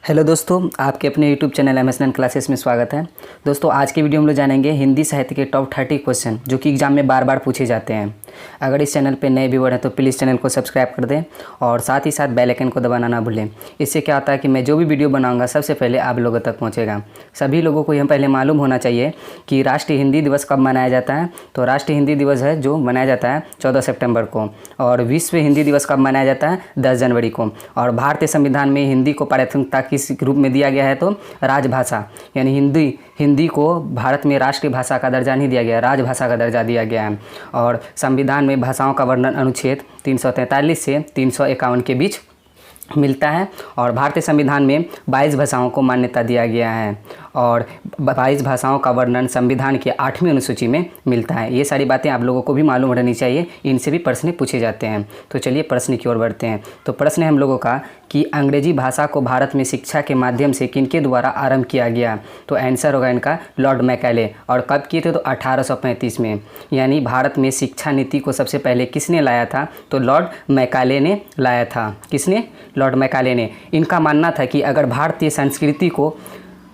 Hello दोस्तों, आपके अपने यूट्यूब चैनल एमएसएन क्लासेस में स्वागत है। दोस्तों, आज की वीडियो हम लोग जानेंगे हिंदी साहित्य के टॉप 30 क्वेश्चन जो कि एग्जाम में बार बार पूछे जाते हैं। अगर इस चैनल पे नए व्यूअर हैं तो प्लीज़ चैनल को सब्सक्राइब कर दें और साथ ही साथ बेल आइकन को दबाना ना भूलें। इससे क्या होता है कि मैं जो भी वीडियो बनाऊँगा सबसे पहले आप लोगों तक पहुँचेगा। सभी लोगों को यह पहले मालूम होना चाहिए कि राष्ट्रीय हिंदी दिवस कब मनाया जाता है। तो राष्ट्रीय हिंदी दिवस है जो मनाया जाता है 14 सितंबर को, और विश्व हिंदी दिवस कब मनाया जाता है 10 जनवरी को। और भारतीय संविधान में हिंदी को प्राथमिकता किस रूप में दिया गया है तो राजभाषा, यानी हिंदी को भारत में राष्ट्रीय भाषा का दर्जा नहीं दिया गया, राजभाषा का दर्जा दिया गया है। और संविधान में भाषाओं का वर्णन अनुच्छेद 343 से 351 के बीच मिलता है। और भारतीय संविधान में 22 भाषाओं को मान्यता दिया गया है और 22 भाषाओं का वर्णन संविधान की 8वीं अनुसूची में मिलता है। ये सारी बातें आप लोगों को भी मालूम रहनी चाहिए, इनसे भी प्रश्न पूछे जाते हैं। तो चलिए प्रश्न की ओर बढ़ते हैं। तो प्रश्न है हम लोगों का कि अंग्रेजी भाषा को भारत में शिक्षा के माध्यम से किनके द्वारा आरंभ किया गया। तो आंसर होगा इनका लॉर्ड मैकाले। और कब किए थे तो 1835 में। यानी भारत में शिक्षा नीति को सबसे पहले किसने लाया था तो लॉर्ड मैकाले ने लाया था। किसने? लॉर्ड मैकाले ने। इनका मानना था कि अगर भारतीय संस्कृति को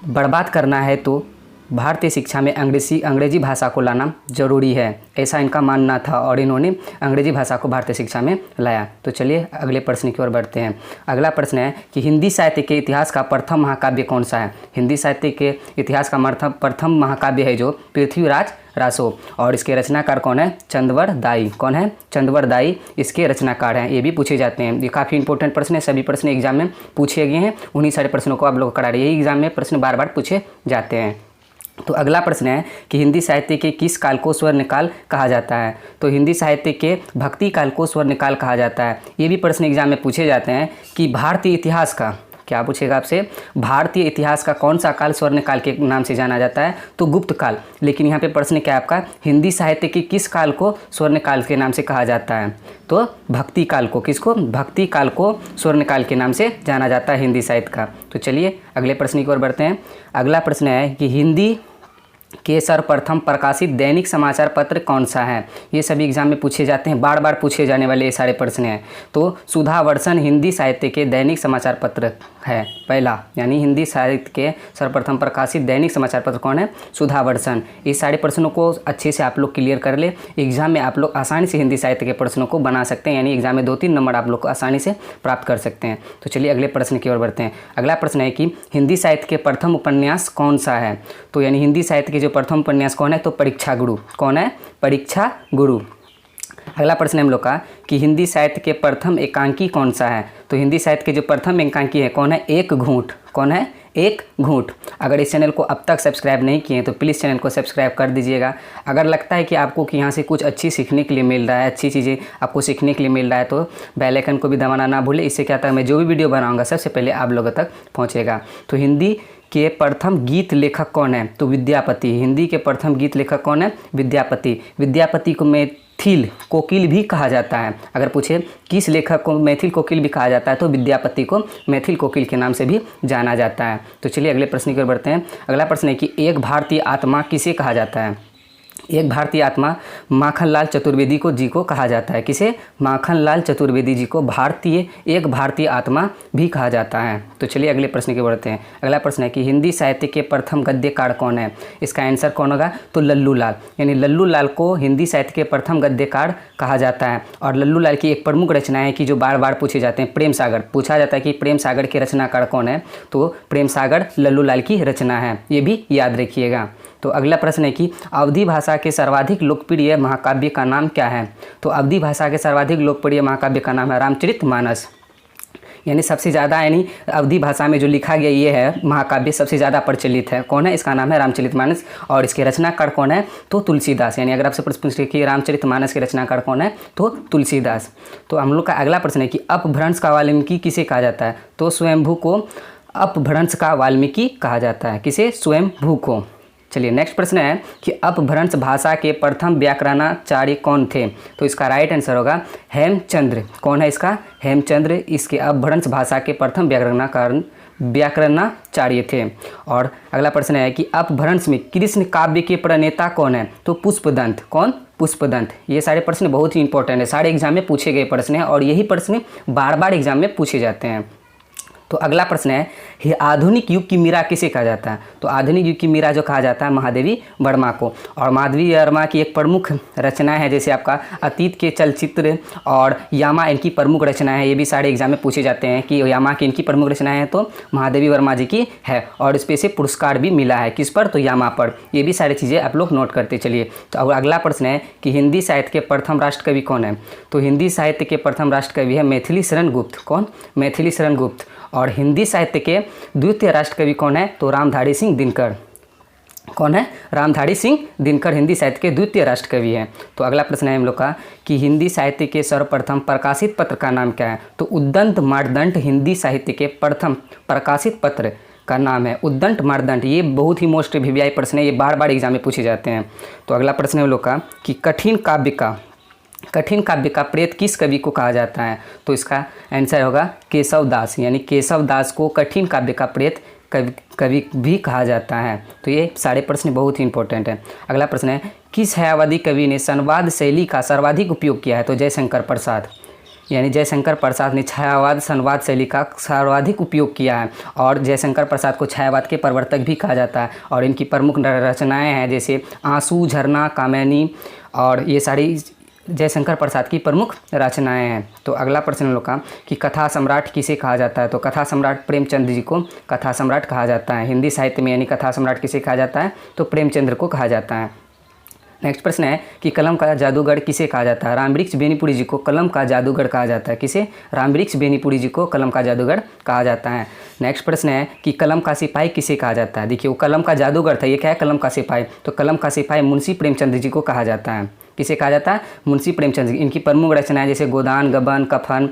बर्बाद करना है तो भारतीय शिक्षा में अंग्रेजी भाषा को लाना जरूरी है, ऐसा इनका मानना था और इन्होंने अंग्रेजी भाषा को भारतीय शिक्षा में लाया। तो चलिए अगले प्रश्न की ओर बढ़ते हैं। अगला प्रश्न है कि हिंदी साहित्य के इतिहास का प्रथम महाकाव्य कौन सा है। हिंदी साहित्य के इतिहास का प्रथम महाकाव्य है जो पृथ्वीराज रासो, और इसके रचनाकार कौन है? चंद्रवर दाई। कौन है? चंद्रवर दाई इसके रचनाकार हैं। ये भी पूछे जाते हैं। ये काफ़ी इंपॉर्टेंट प्रश्न है, सभी प्रश्न एग्जाम में पूछे गए हैं। उन्हीं सारे प्रश्नों को आप लोग करा रहे हैं। यही एग्जाम में प्रश्न बार बार पूछे जाते हैं। तो अगला प्रश्न है कि हिंदी साहित्य के किस काल को स्वर्ण काल कहा जाता है। तो हिंदी साहित्य के भक्ति काल को स्वर्ण काल कहा जाता है। ये भी प्रश्न एग्जाम में पूछे जाते हैं कि भारतीय इतिहास का, क्या पूछेगा आपसे, भारतीय इतिहास का कौन सा काल स्वर्ण काल के नाम से जाना जाता है तो गुप्त काल। लेकिन यहाँ पे प्रश्न क्या है आपका, हिंदी साहित्य के किस काल को स्वर्ण काल के नाम से कहा जाता है तो भक्ति काल को। किसको? भक्ति काल को स्वर्ण काल के नाम से जाना जाता है हिंदी साहित्य का। तो चलिए अगले प्रश्न की ओर बढ़ते हैं। अगला प्रश्न है कि हिंदी के सर्वप्रथम प्रकाशित दैनिक समाचार पत्र कौन सा है। ये सभी एग्जाम में पूछे जाते हैं, बार बार पूछे जाने वाले ये सारे प्रश्न हैं। तो सुधावर्षन हिंदी साहित्य के दैनिक समाचार पत्र है पहला, यानी हिंदी साहित्य के सर्वप्रथम प्रकाशित दैनिक समाचार पत्र कौन है? सुधावर्षन। इस सारे प्रश्नों को अच्छे से आप लोग क्लियर कर ले, एग्जाम में आप लोग आसानी से हिंदी साहित्य के प्रश्नों को बना सकते हैं, यानी एग्जाम में 2-3 नंबर आप लोग को आसानी से प्राप्त कर सकते हैं। तो चलिए अगले प्रश्न की ओर बढ़ते हैं। अगला प्रश्न है कि हिंदी साहित्य के प्रथम उपन्यास कौन सा है। तो यानी हिंदी साहित्य के जो प्रथम उपन्यास कौन है तो परीक्षा गुरु। कौन है? परीक्षा गुरु। अगला प्रश्न है हम लोग का कि हिंदी साहित्य के प्रथम एकांकी कौन सा है। तो हिंदी साहित्य के जो प्रथम एकांकी है कौन है? एक घूंट। कौन है? एक घूंट। अगर इस चैनल को अब तक सब्सक्राइब नहीं किए तो प्लीज़ चैनल को सब्सक्राइब कर दीजिएगा। अगर लगता है कि आपको कि यहाँ से कुछ अच्छी सीखने के लिए मिल रहा है, अच्छी चीज़ें आपको सीखने के लिए मिल रहा है तो बेल आइकन को भी दबाना ना भूलें। इससे क्या होता है, मैं जो भी वीडियो बनाऊँगा सबसे पहले आप लोगों तक पहुँचेगा। तो हिंदी के प्रथम गीत लेखक कौन है तो विद्यापति। हिंदी के प्रथम गीत लेखक कौन है? विद्यापति। विद्यापति को मैथिल कोकिल भी कहा जाता है। अगर पूछे किस लेखक को मैथिल कोकिल भी कहा जाता है तो विद्यापति को मैथिल कोकिल के नाम से भी जाना जाता है। तो चलिए अगले प्रश्न की ओर बढ़ते हैं। अगला प्रश्न है कि एक भारतीय आत्मा किसे कहा जाता है। एक भारतीय आत्मा माखनलाल चतुर्वेदी जी को कहा जाता है। किसे? माखनलाल चतुर्वेदी जी को एक भारतीय आत्मा भी कहा जाता है। तो चलिए अगले प्रश्न की ओर बढ़ते हैं। अगला प्रश्न है कि हिंदी साहित्य के प्रथम गद्यकार कौन है। इसका आंसर कौन होगा तो लल्लू लाल। यानी लल्लू लाल को हिंदी साहित्य के प्रथम गद्यकार कहा जाता है। और लल्लू लाल की एक प्रमुख रचना है कि जो बार बार पूछे जाते हैं, प्रेम सागर। पूछा जाता है कि प्रेम सागर के रचनाकार कौन है तो प्रेम सागर लल्लू लाल की रचना है, ये भी याद रखिएगा। तो अगला प्रश्न है कि अवधी भाषा के सर्वाधिक लोकप्रिय महाकाव्य का नाम क्या है। तो अवधी भाषा के सर्वाधिक लोकप्रिय महाकाव्य का नाम है रामचरितमानस। यानी सबसे ज़्यादा, यानी अवधी भाषा में जो लिखा गया ये है महाकाव्य सबसे ज़्यादा प्रचलित है। कौन है? इसका नाम है रामचरितमानस। और इसके रचनाकार कौन है तो तुलसीदास। यानी अगर आपसे प्रश्न पूछे कि रामचरितमानस के रचनाकार कौन है तो तुलसीदास। तो हम लोग का अगला प्रश्न है कि अपभ्रंश का वाल्मीकि किसे कहा जाता है। तो स्वयंभू को अपभ्रंश का वाल्मीकि कहा जाता है। किसे? स्वयंभू को। चलिए नेक्स्ट प्रश्न है कि अपभ्रंश भाषा के प्रथम व्याकरणाचार्य कौन थे। तो इसका राइट आंसर होगा हेमचंद्र। कौन है इसका? हेमचंद्र इसके अपभ्रंश भाषा के प्रथम व्याकरणाचार्य थे। और अगला प्रश्न है कि अपभ्रंश में कृष्ण काव्य के प्रणेता कौन है तो पुष्पदंत। कौन? पुष्पदंत। ये सारे प्रश्न बहुत ही इंपॉर्टेंट है, सारे एग्जाम में पूछे गए प्रश्न हैं और यही प्रश्न बार बार एग्जाम में पूछे जाते हैं। तो अगला प्रश्न है, ये आधुनिक युग की मीरा किसे कहा जाता है? तो आधुनिक युग की मीरा जो कहा जाता है महादेवी वर्मा को। और महादेवी वर्मा की एक प्रमुख रचना है जैसे आपका अतीत के चलचित्र और यामा इनकी प्रमुख रचनाएं हैं। ये भी सारे एग्जाम में पूछे जाते हैं कि यामा की इनकी प्रमुख रचनाएं हैं, तो महादेवी वर्मा जी की है और इस पे से पुरस्कार भी मिला है। किस पर? तो यामा पर। ये भी सारी चीज़ें आप लोग नोट करते चलिए। तो अब अगला प्रश्न है कि हिंदी साहित्य के प्रथम राष्ट्र कवि कौन है? तो हिंदी साहित्य के प्रथम राष्ट्र कवि है मैथिली शरण गुप्त। कौन? मैथिली शरण गुप्त। और हिंदी साहित्य के द्वितीय राष्ट्र कवि कौन है? तो रामधारी सिंह दिनकर। कौन है? रामधारी सिंह दिनकर हिंदी साहित्य के द्वितीय राष्ट्र कवि हैं। तो अगला प्रश्न है हम लोग का कि हिंदी साहित्य के सर्वप्रथम प्रकाशित पत्र का नाम क्या है? तो उद्दंत मार्तंड हिंदी साहित्य के प्रथम प्रकाशित पत्र का नाम है उद्दंत मार्तंड। ये बहुत ही मोस्ट वीवीआई प्रश्न है, ये बार बार एग्जाम में पूछे जाते हैं। तो अगला प्रश्न है हम लोग का कि कठिन काव्य का प्रेत किस कवि को कहा जाता है? तो इसका आंसर होगा केशव दास, यानी केशव दास को कठिन काव्य का प्रेत कवि भी कहा जाता है। तो ये सारे प्रश्न बहुत ही इंपॉर्टेंट है। अगला प्रश्न है, किस छायावादी कवि ने संवाद शैली का सर्वाधिक उपयोग किया है? तो जयशंकर प्रसाद, यानी जयशंकर प्रसाद ने छायावाद संवाद शैली का सर्वाधिक उपयोग किया है। और जयशंकर प्रसाद को छायावाद के प्रवर्तक भी कहा जाता है। और इनकी प्रमुख रचनाएं हैं जैसे आंसू, झरना, कामिनी, और ये सारी जयशंकर प्रसाद की प्रमुख रचनाएं हैं। तो अगला प्रश्न लोग का कि कथा सम्राट किसे कहा जाता है? तो कथा सम्राट प्रेमचंद जी को कथा सम्राट कहा जाता है हिंदी साहित्य में। यानी कथा सम्राट किसे कहा जाता है? तो प्रेमचंद्र को कहा जाता है। नेक्स्ट प्रश्न है कि कलम का जादूगर किसे कहा जाता है? रामवृक्ष बेनीपुरी जी को कलम का जादूगर कहा जाता है। किसे? रामवृक्ष बेनीपुरी जी को कलम का जादूगर कहा जाता है। नेक्स्ट प्रश्न है कि कलम का सिपाही किसे कहा जाता है? देखिए वो कलम का जादूगर था, ये क्या है? कलम का सिपाही। तो कलम का सिपाही मुंशी प्रेमचंद जी को कहा जाता है। किसे कहा जाता है? मुंशी प्रेमचंद जी। इनकी प्रमुख रचनाएं जैसे गोदान, गबन, कफन,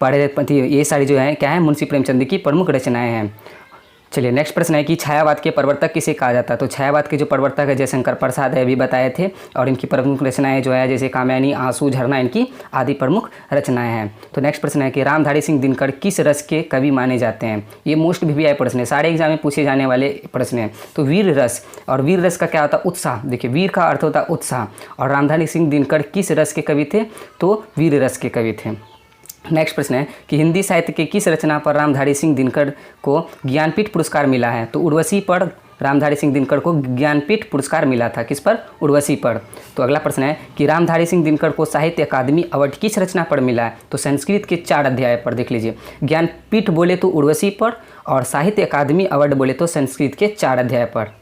पढ़े, ये सारी जो है क्या है? मुंशी प्रेमचंद की प्रमुख रचनाएं हैं। चलिए नेक्स्ट प्रश्न है कि छायावाद के प्रवर्तक किसे कहा जाता है? तो छायावाद के जो प्रवर्तक है जयशंकर प्रसाद है, अभी बताए थे। और इनकी प्रमुख रचनाएं जो है जैसे कामिनी, आंसू, झरना, इनकी आदि प्रमुख रचनाएं हैं। तो नेक्स्ट प्रश्न है कि रामधारी सिंह दिनकर किस रस के कवि माने जाते हैं? ये मोस्ट वीवीआई प्रश्न है, सारे एग्जाम में पूछे जाने वाले प्रश्न हैं। तो वीर रस, और वीर रस का क्या होता है? उत्साह। देखिए वीर का अर्थ होता है उत्साह, और रामधारी सिंह दिनकर किस रस के कवि थे? तो वीर रस के कवि थे। नेक्स्ट प्रश्न है कि हिंदी साहित्य के किस रचना पर रामधारी सिंह दिनकर को ज्ञानपीठ पुरस्कार मिला है? तो उर्वशी पर रामधारी सिंह दिनकर को ज्ञानपीठ पुरस्कार मिला था। किस पर? उर्वशी पर। तो अगला प्रश्न है कि रामधारी सिंह दिनकर को साहित्य अकादमी अवार्ड किस रचना पर मिला है? तो संस्कृत के 4 अध्याय पर। देख लीजिए, ज्ञानपीठ बोले तो उर्वशी पर, और साहित्य अकादमी अवार्ड बोले तो संस्कृत के 4 अध्याय पर।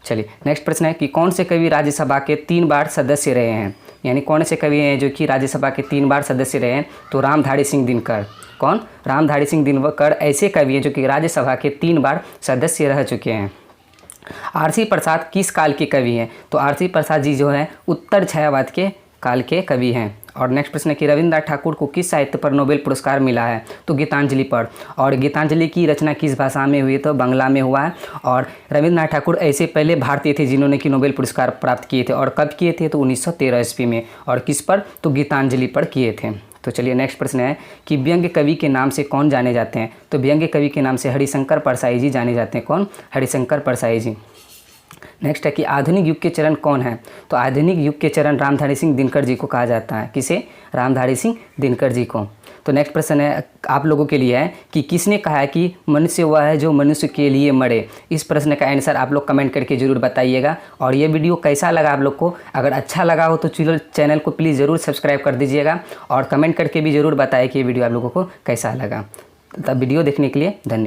चलिए नेक्स्ट प्रश्न है कि कौन से कवि राज्यसभा के 3 बार सदस्य रहे हैं? यानी कौन से कवि हैं जो कि राज्यसभा के 3 बार सदस्य रहे हैं? तो रामधारी सिंह दिनकर। कौन? रामधारी सिंह दिनकर ऐसे कवि हैं जो कि राज्यसभा के 3 बार सदस्य रह चुके हैं। आरसी प्रसाद किस काल के कवि हैं? तो आरसी प्रसाद जी जो हैं उत्तर छायावाद के काल के कवि हैं। और नेक्स्ट प्रश्न है कि रविन्द्रनाथ ठाकुर को किस साहित्य पर नोबेल पुरस्कार मिला है? तो गीतांजलि पर। और गीतांजलि की रचना किस भाषा में हुई? तो बांग्ला में हुआ है। और रविन्द्रनाथ ठाकुर ऐसे पहले भारतीय थे जिन्होंने कि नोबेल पुरस्कार प्राप्त किए थे। और कब किए थे? तो 1913 ईस्वी में। और किस पर? तो गीतांजलि पर किए थे। तो चलिए नेक्स्ट प्रश्न है कि व्यंग्य कवि के नाम से कौन जाने जाते हैं? तो व्यंग्य कवि के नाम से हरिशंकर परसाई जी जाने जाते हैं। कौन? हरिशंकर परसाई जी। नेक्स्ट है कि आधुनिक युग के चरण कौन है? तो आधुनिक युग के चरण रामधारी सिंह दिनकर जी को कहा जाता है। किसे? रामधारी सिंह दिनकर जी को। तो नेक्स्ट प्रश्न है आप लोगों के लिए है कि किसने कहा है कि मनुष्य वह है जो मनुष्य के लिए मरे? इस प्रश्न का आंसर आप लोग कमेंट करके ज़रूर बताइएगा। और ये वीडियो कैसा लगा आप लोग को? अगर अच्छा लगा हो तो चैनल को प्लीज़ ज़रूर सब्सक्राइब कर दीजिएगा, और कमेंट करके भी ज़रूर बताइए कि ये वीडियो आप लोगों को कैसा लगा। तब वीडियो देखने के लिए धन्यवाद।